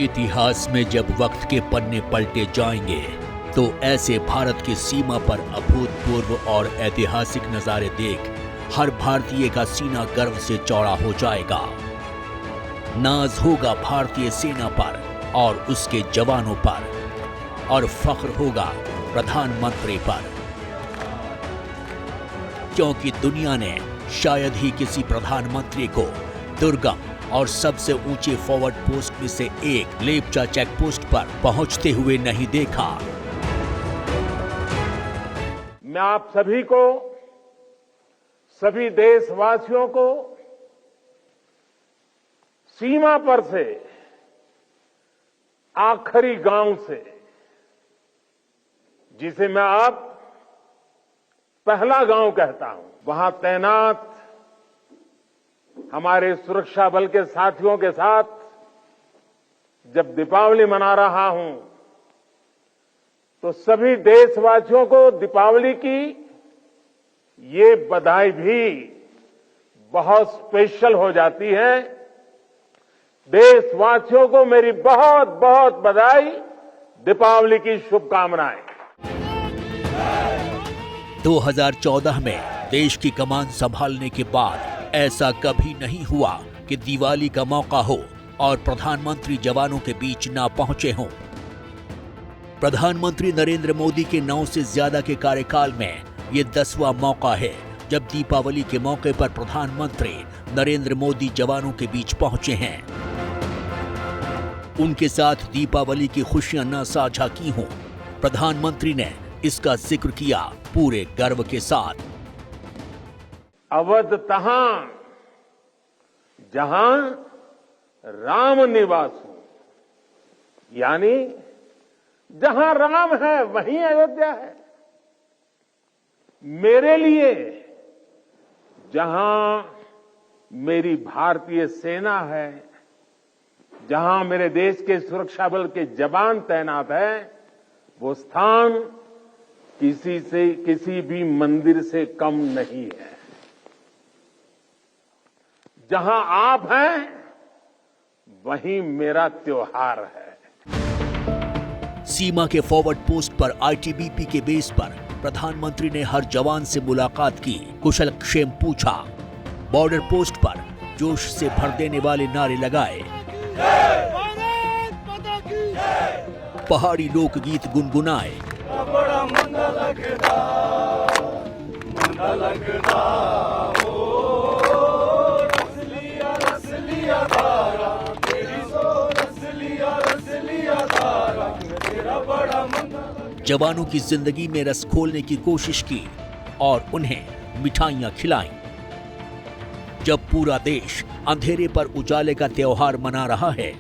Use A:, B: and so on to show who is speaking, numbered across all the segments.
A: इतिहास में जब वक्त के पन्ने पलटे जाएंगे तो ऐसे भारत की सीमा पर अभूतपूर्व और ऐतिहासिक नजारे देख हर भारतीय का सीना गर्व से चौड़ा हो जाएगा। नाज होगा भारतीय सेना पर और उसके जवानों पर, और फख्र होगा प्रधानमंत्री पर, क्योंकि दुनिया ने शायद ही किसी प्रधानमंत्री को दुर्गम और सबसे ऊंचे फॉरवर्ड पोस्ट में से एक लेपचा चेक पोस्ट पर पहुंचते हुए नहीं देखा।
B: मैं आप सभी को, सभी देशवासियों को सीमा पर से, आखिरी गांव से, जिसे मैं अब पहला गांव कहता हूं, वहां तैनात हमारे सुरक्षा बल के साथियों के साथ जब दीपावली मना रहा हूं तो सभी देशवासियों को दीपावली की ये बधाई भी बहुत स्पेशल हो जाती है। देशवासियों को मेरी बहुत बहुत बधाई, दीपावली की शुभकामनाएं।
A: 2014 में देश की कमान संभालने के बाद ऐसा कभी नहीं हुआ कि दिवाली का मौका हो और प्रधानमंत्री जवानों के बीच ना पहुंचे हों। प्रधानमंत्री नरेंद्र मोदी के 9 से ज्यादा के कार्यकाल में ये 10वां मौका है जब दीपावली के मौके पर प्रधानमंत्री नरेंद्र मोदी जवानों के बीच पहुंचे हैं। उनके साथ दीपावली की खुशियां न साझा की हों, प्रधानमंत्री ने इसका जिक्र किया पूरे गर्व के साथ।
B: अवध तहां जहां राम निवासु, यानी जहां राम है वहीं अयोध्या है। मेरे लिए जहां मेरी भारतीय सेना है, जहां मेरे देश के सुरक्षा बल के जवान तैनात हैं, वो स्थान किसी भी मंदिर से कम नहीं है। जहां आप हैं वहीं मेरा त्योहार है।
A: सीमा के फॉरवर्ड पोस्ट पर आईटीबीपी के बेस पर प्रधानमंत्री ने हर जवान से मुलाकात की, कुशल क्षेम पूछा, बॉर्डर पोस्ट पर जोश से भर देने वाले नारे लगाए, पहाड़ी लोकगीत गुनगुनाए, जवानों की जिंदगी में रस खोलने की कोशिश की और उन्हें मिठाइयां खिलाईं। जब पूरा देश अंधेरे पर उजाले का त्योहार मना रहा है,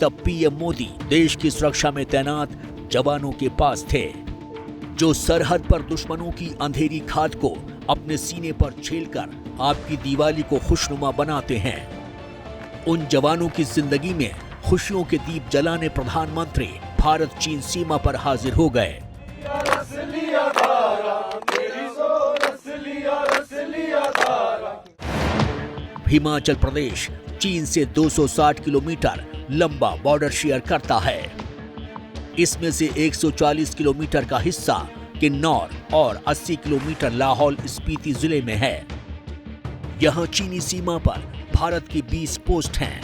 A: तब पीएम मोदी देश की सुरक्षा में तैनात जवानों के पास थे, जो सरहद पर दुश्मनों की अंधेरी खाद को अपने सीने पर झेलकर आपकी दिवाली को खुशनुमा बनाते हैं। उन जवानों की जिंदगी में खुशियों के दीप जलाने प्रधानमंत्री भारत चीन सीमा पर हाजिर हो गए। हिमाचल प्रदेश चीन से 260 किलोमीटर लंबा बॉर्डर शेयर करता है। इसमें से 140 किलोमीटर का हिस्सा किन्नौर और 80 किलोमीटर लाहौल स्पीति जिले में है। यहां चीनी सीमा पर भारत की 20 पोस्ट हैं।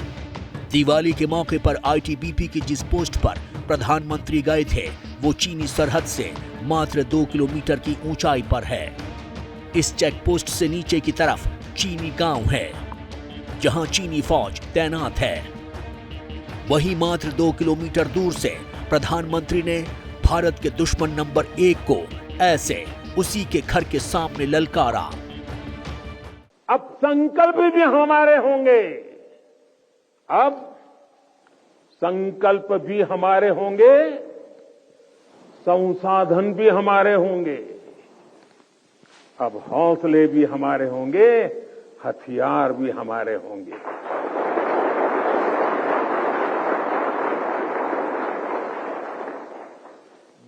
A: दिवाली के मौके पर आईटीबीपी की जिस पोस्ट पर प्रधानमंत्री गए थे, वो चीनी सरहद से मात्र 2 किलोमीटर की ऊंचाई पर है। इस चेक पोस्ट से नीचे की तरफ चीनी गांव है, जहां चीनी फौज तैनात है। वहीं मात्र 2 किलोमीटर दूर से प्रधानमंत्री ने भारत के दुश्मन नंबर 1 को ऐसे उसी के घर के सामने ललकारा।
B: अब संकल्प भी हमारे होंगे, अब संकल्प भी हमारे होंगे, संसाधन भी हमारे होंगे, अब हौसले भी हमारे होंगे, हथियार भी हमारे होंगे।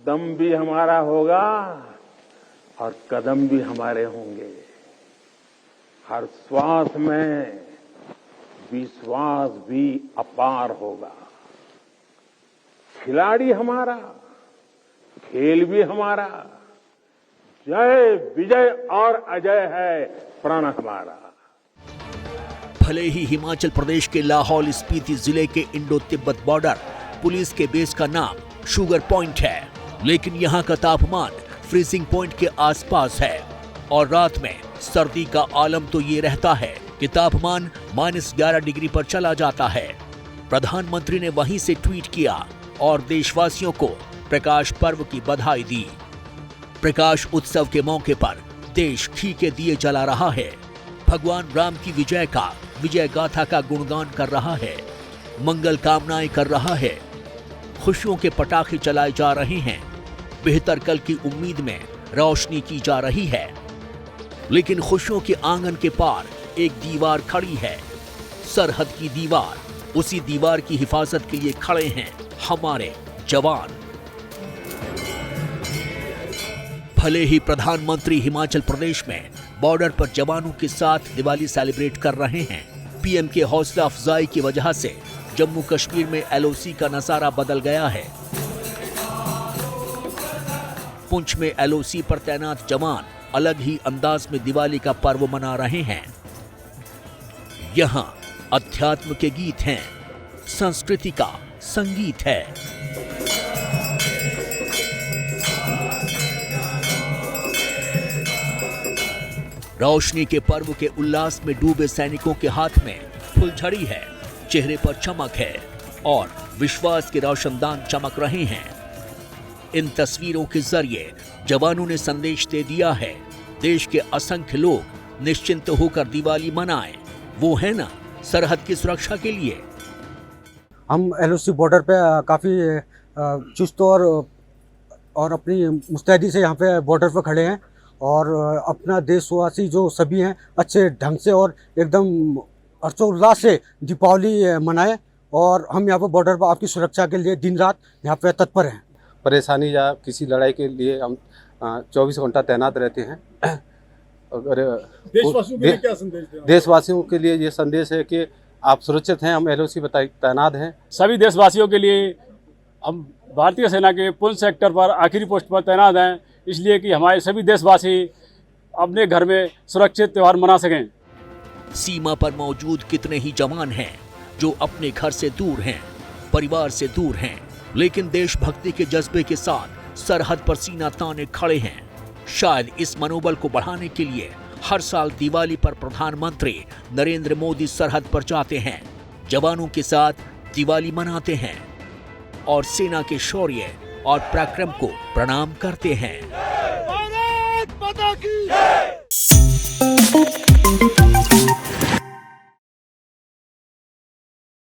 B: दम भी हमारा होगा और कदम भी हमारे होंगे। हर श्वास में विश्वास भी अपार होगा। खिलाड़ी हमारा, खेल भी हमारा, जय विजय और अजय है प्रण हमारा।
A: भले ही हिमाचल प्रदेश के लाहौल स्पीति जिले के इंडो तिब्बत बॉर्डर पुलिस के बेस का नाम शुगर पॉइंट है, लेकिन यहाँ का तापमान फ्रीजिंग पॉइंट के आसपास है और रात में सर्दी का आलम तो ये रहता है कि तापमान -11 डिग्री पर चला जाता है। प्रधानमंत्री ने वहीं से ट्वीट किया और देशवासियों को प्रकाश पर्व की बधाई दी। प्रकाश उत्सव के मौके पर देश घी के दिए जला रहा है, भगवान राम की विजय गाथा का गुणगान कर रहा है, मंगल कामनाएं कर रहा है, खुशियों के पटाखे चलाए जा रहे हैं, बेहतर कल की उम्मीद में रोशनी की जा रही है। लेकिन खुशियों के आंगन के पार एक दीवार खड़ी है, सरहद की दीवार। उसी दीवार की हिफाजत के लिए खड़े हैं हमारे जवान। भले ही प्रधानमंत्री हिमाचल प्रदेश में बॉर्डर पर जवानों के साथ दिवाली सेलिब्रेट कर रहे हैं, पीएम के हौसला अफजाई की वजह से जम्मू कश्मीर में एलओसी का नजारा बदल गया है। पुंछ में एलओसी पर तैनात जवान अलग ही अंदाज में दिवाली का पर्व मना रहे हैं। यहाँ अध्यात्म के गीत हैं, संस्कृति का संगीत है। रोशनी के पर्व के उल्लास में डूबे सैनिकों के हाथ में फुलझड़ी है, चेहरे पर चमक है और विश्वास के रोशनदान चमक रहे हैं। इन तस्वीरों के जरिए जवानों ने संदेश दे दिया है, देश के असंख्य लोग निश्चिंत होकर दिवाली मनाएं, वो है ना सरहद की सुरक्षा के लिए।
C: हम एलओसी बॉर्डर पे काफ़ी चुस्त और अपनी मुस्तैदी से यहाँ पे बॉर्डर पे खड़े हैं और अपना देशवासी जो सभी हैं अच्छे ढंग से और एकदम हर्षोल्लास से दीपावली मनाएं और हम यहाँ पे बॉर्डर पर आपकी सुरक्षा के लिए दिन रात यहाँ पे तत्पर हैं।
D: परेशानी या किसी लड़ाई के लिए हम 24 घंटा तैनात रहते हैं। अगर
E: देशवासियों के लिए क्या संदेश देना?
D: देशवासियों के लिए ये संदेश है कि आप सुरक्षित हैं, हम एलओसी तैनात हैं।
E: सभी देशवासियों के लिए हम भारतीय सेना के पुंछ सेक्टर पर आखिरी पोस्ट पर तैनात हैं, इसलिए कि हमारे सभी देशवासी अपने घर में सुरक्षित त्यौहार मना सकें।
A: सीमा पर मौजूद कितने ही जवान हैं जो अपने घर से दूर हैं, परिवार से दूर हैं, लेकिन देशभक्ति के जज्बे के साथ सरहद पर सीना ताने खड़े हैं। शायद इस मनोबल को बढ़ाने के लिए हर साल दिवाली पर प्रधानमंत्री नरेंद्र मोदी सरहद पर जाते हैं, जवानों के साथ दिवाली मनाते हैं और सेना के शौर्य और पराक्रम को प्रणाम करते हैं। भारत माता की जय।